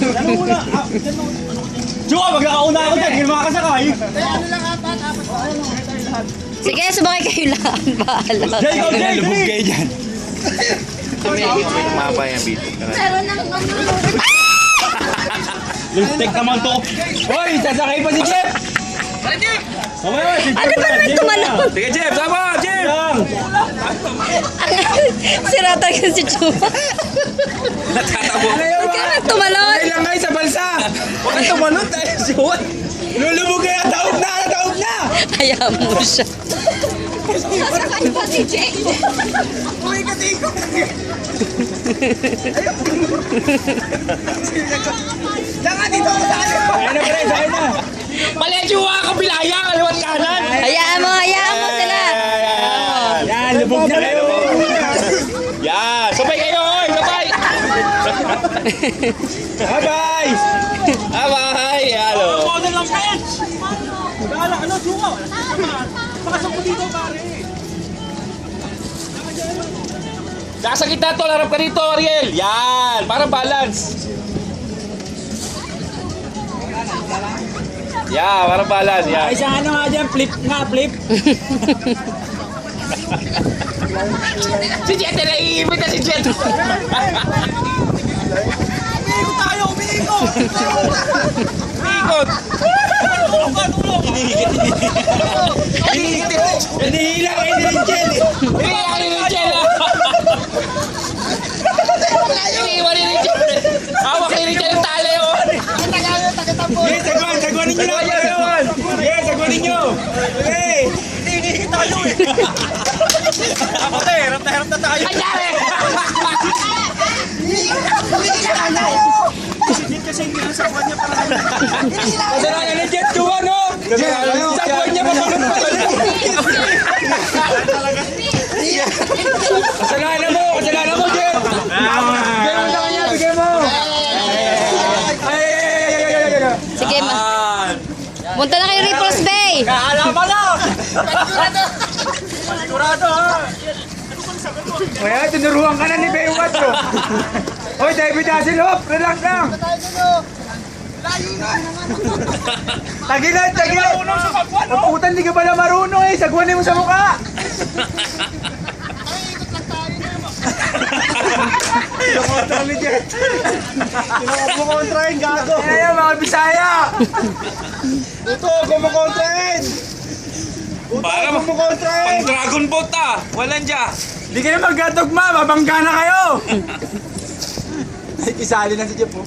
Ano muna? Jowa, magkakauna ako dyan. Hindi naman kasakay. Ano lang apat pa. Sige, sumakay kayo lang. Bahala. Jay, go, Jay! Lubog kayo dyan. Kami tumaba yung video. Meron ng ano. Lipstick naman to. Hoy, sasakay pa si Jeff! Mamaya, si Jeff. Ano ba naman tumalon? Sige, Jeff! Sama! Jeff! Lang. Sira talaga si Chuma. Natatakbo. Huwag ka naman tumalon. Ay lang kayo sa balsa! Huwag kang tumalon tayo si Juan! Lulubog kayo! Taob na! Taob na! Hayaan mo siya. Masakay pa si Jay. Uy, katiko! Diyan ka dito! Sakay na, pre, sakay na. Mali ang Juwa! Kabilaya! Kaliwat kanan! Hayaan mo sila. Yan, lubog na kayo. Yan! Sabay kayo! Oy! Sabay! Bye-bye! Bye-bye! Hello! Model ng bench! Wala, ano, Jowa? Pakasok dito, pare. Nasa gitna to! Larap ka dito, Ariel! Yan! Para balance! Yeah, para balance! Yan! Ay, sa ano nga dyan, flip nga, flip. Si Jet! Naiimit na si Jet! Umiikot tayo, umiikot! Ikot! Tulong ka, tulong! Hinihila kayo ni Richel. Iniiwan ni Richel! Iniiwan ni Richel! Hawak ni Richel yung tali oh! Yes, sagwan ninyo na yun! Yes, sagwan ninyo! Okay! Hinihikit tayo eh! Ako na, hirap na tayo! Anyari! Si Jet kasi hindi na sagwan niya para kasalanan ni Jet, Jowa, no? Sagwan niya mapagod pa rin! Kasalanan mo, Jet! Bigay mo sa kanya, bigay mo! Ay! Sige, punta na kayo Ripples Bay. Kaalaman na! Sigurado ha! Kaya tinuruan ka na ni Baywatch oh! Hoy, David Hasselhoff! Relax lang! Tagilan! Ang putan, di ka pala marunong eh! Sagwanin mo sa mukha! Kinokontra ni Jet! Kinokontrahin, gago! Ayan, mga Bisaya! Ito, kumukontrahin! Para Kumukontrahin! pang Dragon Boat ah! Walang dyan! Di ka na magkatugma, mabangga na kayo! Isali na si Jeff oh.